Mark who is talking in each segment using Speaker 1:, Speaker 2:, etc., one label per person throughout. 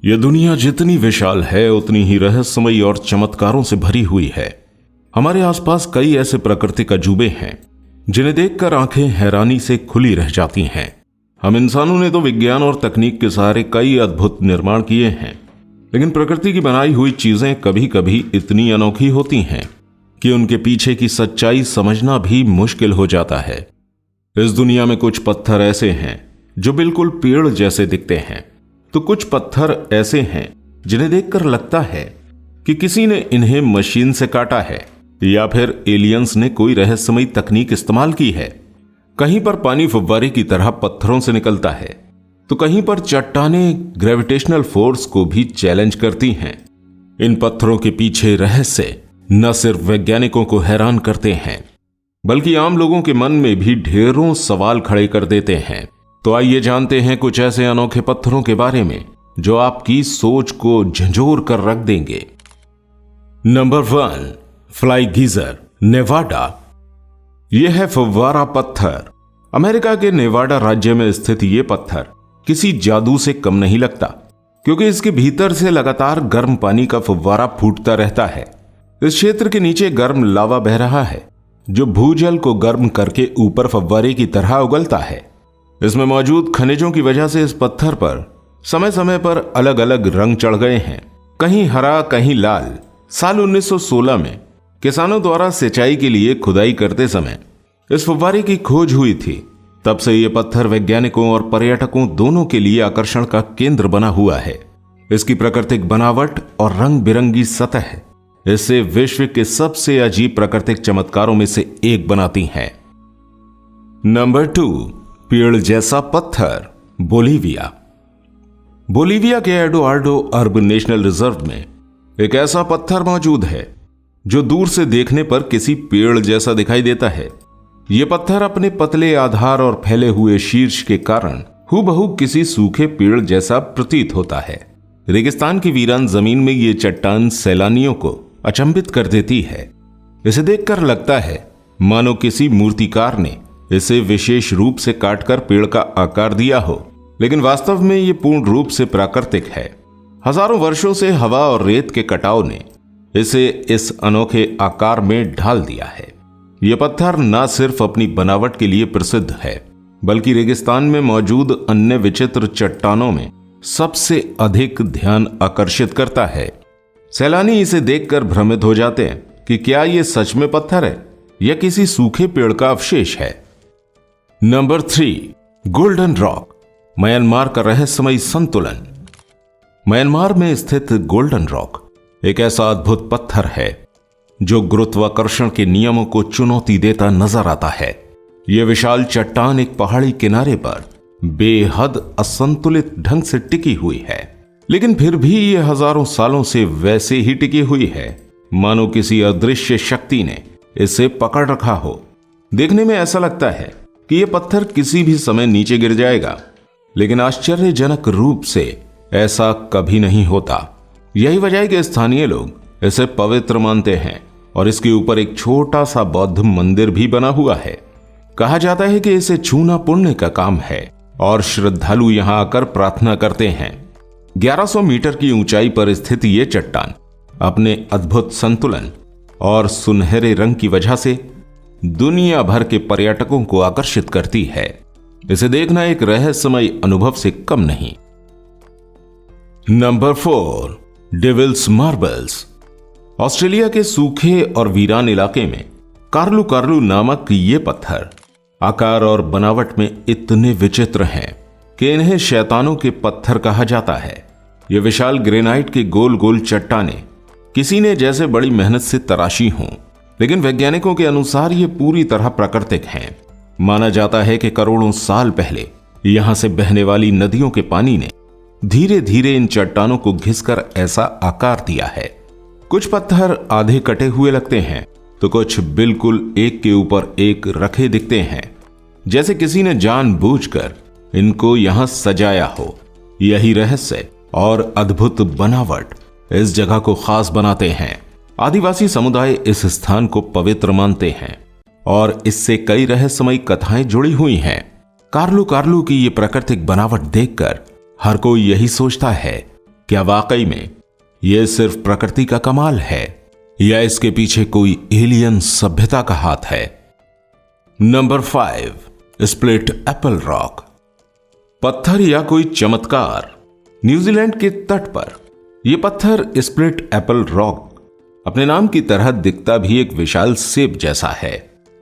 Speaker 1: यह दुनिया जितनी विशाल है उतनी ही रहस्यमयी और चमत्कारों से भरी हुई है। हमारे आसपास कई ऐसे प्राकृतिक अजूबे हैं जिन्हें देखकर आंखें हैरानी से खुली रह जाती हैं। हम इंसानों ने तो विज्ञान और तकनीक के सहारे कई अद्भुत निर्माण किए हैं, लेकिन प्रकृति की बनाई हुई चीजें कभी कभी इतनी अनोखी होती हैं कि उनके पीछे की सच्चाई समझना भी मुश्किल हो जाता है। इस दुनिया में कुछ पत्थर ऐसे हैं जो बिल्कुल पेड़ जैसे दिखते हैं, तो कुछ पत्थर ऐसे हैं जिन्हें देखकर लगता है कि किसी ने इन्हें मशीन से काटा है या फिर एलियंस ने कोई रहस्यमयी तकनीक इस्तेमाल की है। कहीं पर पानी फव्वारे की तरह पत्थरों से निकलता है, तो कहीं पर चट्टानें ग्रेविटेशनल फोर्स को भी चैलेंज करती हैं। इन पत्थरों के पीछे रहस्य न सिर्फ वैज्ञानिकों को हैरान करते हैं, बल्कि आम लोगों के मन में भी ढेरों सवाल खड़े कर देते हैं। तो आइए जानते हैं कुछ ऐसे अनोखे पत्थरों के बारे में जो आपकी सोच को झंझोर कर रख देंगे। Number 1, fly geyser, Nevada. यह है फव्वारा पत्थर। अमेरिका के नेवाडा राज्य में स्थित यह पत्थर किसी जादू से कम नहीं लगता, क्योंकि इसके भीतर से लगातार गर्म पानी का फव्वारा फूटता रहता है। इस क्षेत्र के नीचे गर्म लावा बह रहा है जो भूजल को गर्म करके ऊपर फव्वारे की तरह उगलता है। इसमें मौजूद खनिजों की वजह से इस पत्थर पर समय समय पर अलग अलग रंग चढ़ गए हैं, कहीं हरा कहीं लाल। साल 1916 में किसानों द्वारा सिंचाई के लिए खुदाई करते समय इस फव्वारे की खोज हुई थी। तब से यह पत्थर वैज्ञानिकों और पर्यटकों दोनों के लिए आकर्षण का केंद्र बना हुआ है। इसकी प्राकृतिक बनावट और रंग बिरंगी सतह इसे विश्व के सबसे अजीब प्राकृतिक चमत्कारों में से एक बनाती हैं। नंबर 2, पेड़ जैसा पत्थर, बोलिविया। बोलिविया के एडुआर्डो अर्ब नेशनल रिजर्व में एक ऐसा पत्थर मौजूद है जो दूर से देखने पर किसी पेड़ जैसा दिखाई देता है। यह पत्थर अपने पतले आधार और फैले हुए शीर्ष के कारण हूबहू किसी सूखे पेड़ जैसा प्रतीत होता है। रेगिस्तान की वीरान जमीन में यह चट्टान सैलानियों को अचंभित कर देती है। इसे देखकर लगता है मानो किसी मूर्तिकार ने इसे विशेष रूप से काटकर पेड़ का आकार दिया हो, लेकिन वास्तव में यह पूर्ण रूप से प्राकृतिक है। हजारों वर्षों से हवा और रेत के कटाव ने इसे इस अनोखे आकार में ढाल दिया है। यह पत्थर न सिर्फ अपनी बनावट के लिए प्रसिद्ध है, बल्कि रेगिस्तान में मौजूद अन्य विचित्र चट्टानों में सबसे अधिक ध्यान आकर्षित करता है। सैलानी इसे देखकर भ्रमित हो जाते हैं कि क्या यह सच में पत्थर है या किसी सूखे पेड़ का अवशेष है। नंबर 3, गोल्डन रॉक, म्यांमार का रहस्यमयी संतुलन। म्यांमार में स्थित गोल्डन रॉक एक ऐसा अद्भुत पत्थर है जो गुरुत्वाकर्षण के नियमों को चुनौती देता नजर आता है। यह विशाल चट्टान एक पहाड़ी किनारे पर बेहद असंतुलित ढंग से टिकी हुई है, लेकिन फिर भी यह हजारों सालों से वैसे ही टिकी हुई है मानो किसी अदृश्य शक्ति ने इसे पकड़ रखा हो। देखने में ऐसा लगता है कि यह पत्थर किसी भी समय नीचे गिर जाएगा, लेकिन आश्चर्यजनक रूप से ऐसा कभी नहीं होता। यही वजह है कि स्थानीय लोग इसे पवित्र मानते हैं और इसके ऊपर एक छोटा सा बौद्ध मंदिर भी बना हुआ है। कहा जाता है कि इसे छूना पुण्य का काम है और श्रद्धालु यहां आकर प्रार्थना करते हैं। 1100 मीटर की ऊंचाई पर स्थित यह चट्टान अपने अद्भुत संतुलन और सुनहरे रंग की वजह से दुनिया भर के पर्यटकों को आकर्षित करती है। इसे देखना एक रहस्यमयी अनुभव से कम नहीं। Number 4, devils marbles. ऑस्ट्रेलिया के सूखे और वीरान इलाके में कार्लू कार्लू नामक ये पत्थर आकार और बनावट में इतने विचित्र हैं कि इन्हें शैतानों के पत्थर कहा जाता है। ये विशाल ग्रेनाइट के गोल गोल चट्टानें किसी ने जैसे बड़ी मेहनत से तराशी हों, लेकिन वैज्ञानिकों के अनुसार ये पूरी तरह प्राकृतिक हैं। माना जाता है कि करोड़ों साल पहले यहां से बहने वाली नदियों के पानी ने धीरे धीरे इन चट्टानों को घिसकर ऐसा आकार दिया है। कुछ पत्थर आधे कटे हुए लगते हैं, तो कुछ बिल्कुल एक के ऊपर एक रखे दिखते हैं, जैसे किसी ने जानबूझकर इनको यहां सजाया हो। यही रहस्य और अद्भुत बनावट इस जगह को खास बनाते हैं। आदिवासी समुदाय इस स्थान को पवित्र मानते हैं और इससे कई रहस्यमयी कथाएं जुड़ी हुई हैं। कार्लू कार्लू की ये प्राकृतिक बनावट देखकर हर कोई यही सोचता है क्या वाकई में यह सिर्फ प्रकृति का कमाल है या इसके पीछे कोई एलियन सभ्यता का हाथ है? Number 5, split Apple rock. पत्थर या कोई चमत्कार। न्यूजीलैंड के तट पर यह पत्थर स्प्लिट एप्पल रॉक अपने नाम की तरह दिखता भी एक विशाल सेब जैसा है,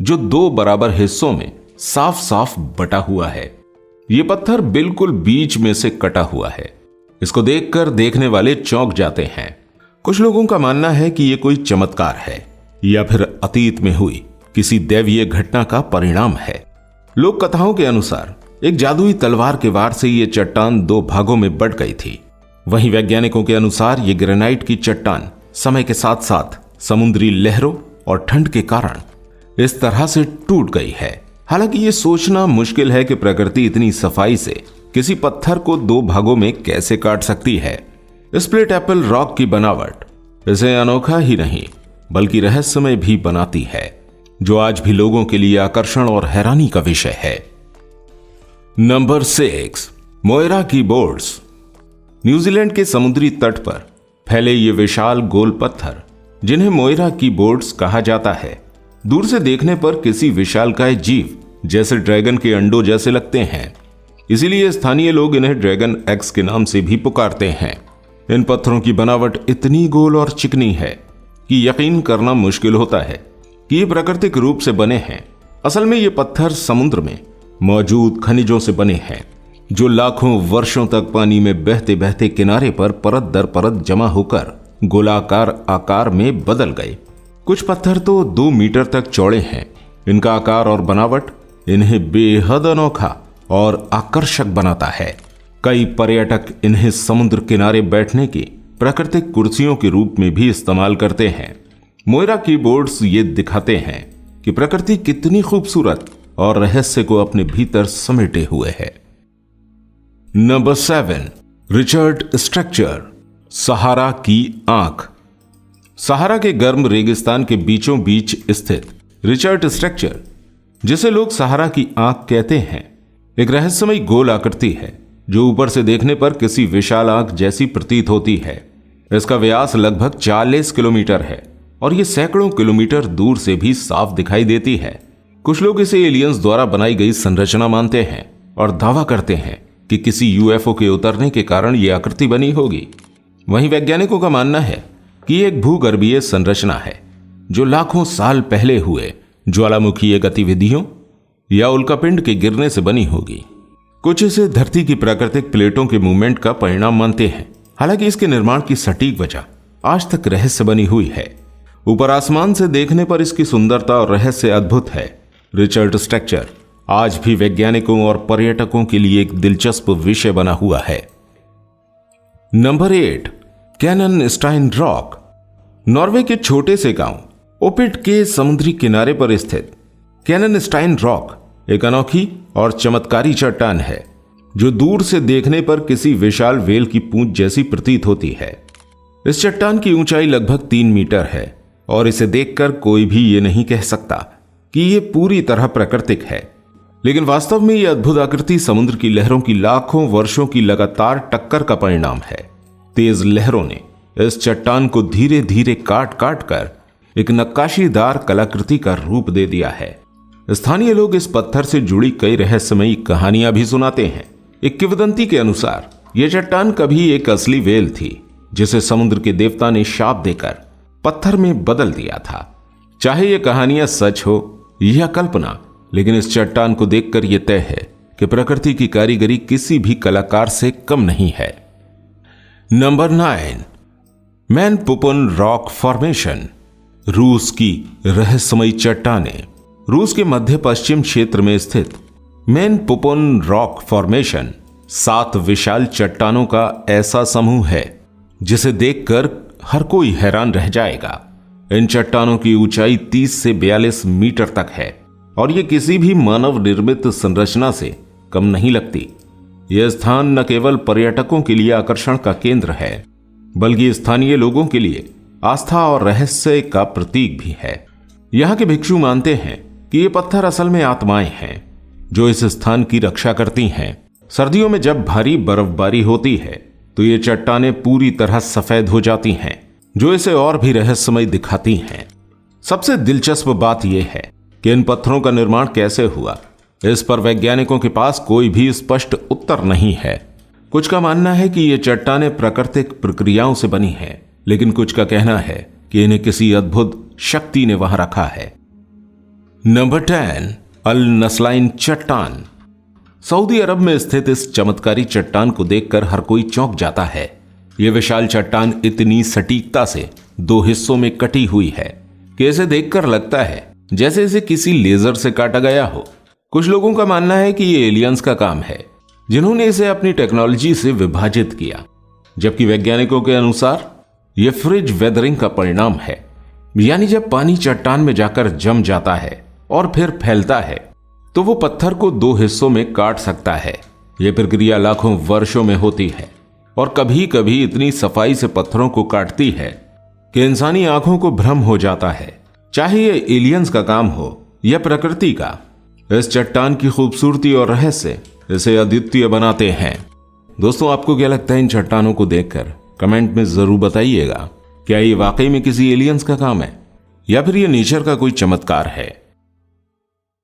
Speaker 1: जो 2 बराबर हिस्सों में साफ साफ बटा हुआ है। यह पत्थर बिल्कुल बीच में से कटा हुआ है। इसको देखकर देखने वाले चौंक जाते हैं। कुछ लोगों का मानना है कि यह कोई चमत्कार है या फिर अतीत में हुई किसी दैवीय घटना का परिणाम है। लोक कथाओं के अनुसार एक जादुई तलवार के वार से यह चट्टान 2 भागों में बट गई थी। वहीं वैज्ञानिकों के अनुसार यह ग्रेनाइट की चट्टान समय के साथ साथ समुद्री लहरों और ठंड के कारण इस तरह से टूट गई है। हालांकि यह सोचना मुश्किल है कि प्रकृति इतनी सफाई से किसी पत्थर को 2 भागों में कैसे काट सकती है। स्प्लिट एप्पल रॉक की बनावट इसे अनोखा ही नहीं बल्कि रहस्यमय भी बनाती है, जो आज भी लोगों के लिए आकर्षण और हैरानी का विषय है। नंबर 6, मोयरा की बोर्ड्स। न्यूजीलैंड के समुद्री तट पर फैले ये विशाल गोल पत्थर, जिन्हें मोयरा की बोर्ड्स कहा जाता है, दूर से देखने पर किसी विशालकाय जीव जैसे ड्रैगन के अंडों जैसे लगते हैं। इसीलिए स्थानीय लोग इन्हें ड्रैगन एग्स के नाम से भी पुकारते हैं। इन पत्थरों की बनावट इतनी गोल और चिकनी है कि यकीन करना मुश्किल होता है कि ये प्राकृतिक रूप से बने हैं। असल में ये पत्थर समुद्र में मौजूद खनिजों से बने हैं, जो लाखों वर्षों तक पानी में बहते बहते किनारे पर परत दर परत जमा होकर गोलाकार आकार में बदल गए। कुछ पत्थर तो 2 मीटर तक चौड़े हैं। इनका आकार और बनावट इन्हें बेहद अनोखा और आकर्षक बनाता है। कई पर्यटक इन्हें समुद्र किनारे बैठने की प्राकृतिक कुर्सियों के रूप में भी इस्तेमाल करते हैं। मोयरा की बोर्ड्स ये दिखाते हैं कि प्रकृति कितनी खूबसूरत और रहस्य को अपने भीतर समेटे हुए है। नंबर 7, रिचर्ड स्ट्रक्चर, सहारा की आंख। सहारा के गर्म रेगिस्तान के बीचों बीच स्थित रिचर्ड स्ट्रक्चर, जिसे लोग सहारा की आंख कहते हैं, एक रहस्यमय गोल आकृति है जो ऊपर से देखने पर किसी विशाल आंख जैसी प्रतीत होती है। इसका व्यास लगभग 40 किलोमीटर है और यह सैकड़ों किलोमीटर दूर से भी साफ दिखाई देती है। कुछ लोग इसे एलियंस द्वारा बनाई गई संरचना मानते हैं और दावा करते हैं कि किसी यूएफओ के उतरने के कारण यह आकृति बनी होगी। वहीं वैज्ञानिकों का मानना है कि एक भूगर्भीय संरचना है जो लाखों साल पहले हुए ज्वालामुखीय गतिविधियों या उल्कापिंड के गिरने से बनी होगी। कुछ इसे धरती की प्राकृतिक प्लेटों के मूवमेंट का परिणाम मानते हैं। हालांकि इसके निर्माण की सटीक वजह आज तक रहस्य बनी हुई है। ऊपर आसमान से देखने पर इसकी सुंदरता और रहस्य अद्भुत है। रिचर्ड स्ट्रक्चर आज भी वैज्ञानिकों और पर्यटकों के लिए एक दिलचस्प विषय बना हुआ है। Number 8, कैननस्टाइन rock. नॉर्वे के छोटे से गांव ओपिट के समुद्री किनारे पर स्थित कैननस्टाइन रॉक एक अनोखी और चमत्कारी चट्टान है, जो दूर से देखने पर किसी विशाल व्हेल की पूंछ जैसी प्रतीत होती है। इस चट्टान की ऊंचाई लगभग 3 मीटर है और इसे देखकर कोई भी ये नहीं कह सकता कि ये पूरी तरह प्राकृतिक है। लेकिन वास्तव में यह अद्भुत आकृति समुद्र की लहरों की लाखों वर्षों की लगातार टक्कर का परिणाम है। तेज लहरों ने इस चट्टान को धीरे धीरे काट काट कर एक नक्काशीदार कलाकृति का रूप दे दिया है। स्थानीय लोग इस पत्थर से जुड़ी कई रहस्यमयी कहानियां भी सुनाते हैं। एक किंवदंती के अनुसार यह चट्टान कभी एक असली व्हेल थी, जिसे समुद्र के देवता ने शाप देकर पत्थर में बदल दिया था। चाहे ये कहानियां सच हो या कल्पना, लेकिन इस चट्टान को देखकर यह तय है कि प्रकृति की कारीगरी किसी भी कलाकार से कम नहीं है। Number 9, Manpupuner rock formation. रूस की रहस्यमयी चट्टानें। रूस के मध्य पश्चिम क्षेत्र में स्थित मैनपुपुन रॉक फॉर्मेशन 7 विशाल चट्टानों का ऐसा समूह है जिसे देखकर हर कोई हैरान रह जाएगा। इन चट्टानों की ऊंचाई 30 से 42 मीटर तक है और ये किसी भी मानव निर्मित संरचना से कम नहीं लगती। यह स्थान न केवल पर्यटकों के लिए आकर्षण का केंद्र है, बल्कि स्थानीय लोगों के लिए आस्था और रहस्य का प्रतीक भी है। यहाँ के भिक्षु मानते हैं कि ये पत्थर असल में आत्माएं हैं जो इस स्थान की रक्षा करती हैं। सर्दियों में जब भारी बर्फबारी होती है तो ये चट्टानें पूरी तरह सफेद हो जाती हैं, जो इसे और भी रहस्यमय दिखाती हैं। सबसे दिलचस्प बात यह है कि इन पत्थरों का निर्माण कैसे हुआ, इस पर वैज्ञानिकों के पास कोई भी स्पष्ट उत्तर नहीं है। कुछ का मानना है कि ये चट्टानें प्राकृतिक प्रक्रियाओं से बनी हैं, लेकिन कुछ का कहना है कि इन्हें किसी अद्भुत शक्ति ने वहां रखा है। नंबर 10, अल नस्लाइन चट्टान। सऊदी अरब में स्थित इस चमत्कारी चट्टान को देखकर हर कोई चौंक जाता है। यह विशाल चट्टान इतनी सटीकता से 2 हिस्सों में कटी हुई है कि इसे देखकर लगता है जैसे इसे किसी लेजर से काटा गया हो। कुछ लोगों का मानना है कि ये एलियंस का काम है, जिन्होंने इसे अपनी टेक्नोलॉजी से विभाजित किया, जबकि वैज्ञानिकों के अनुसार यह फ्रिज वेदरिंग का परिणाम है। यानी जब पानी चट्टान में जाकर जम जाता है और फिर फैलता है तो वो पत्थर को 2 हिस्सों में काट सकता है। यह प्रक्रिया लाखों वर्षों में होती है और कभी कभी इतनी सफाई से पत्थरों को काटती है कि इंसानी आंखों को भ्रम हो जाता है, चाहे यह एलियंस का काम हो या प्रकृति का। इस चट्टान की खूबसूरती और रहस्य इसे अद्वितीय बनाते हैं। दोस्तों, आपको क्या लगता है इन चट्टानों को देखकर? कमेंट में जरूर बताइएगा। क्या ये वाकई में किसी एलियंस का काम है या फिर ये नेचर का कोई चमत्कार है?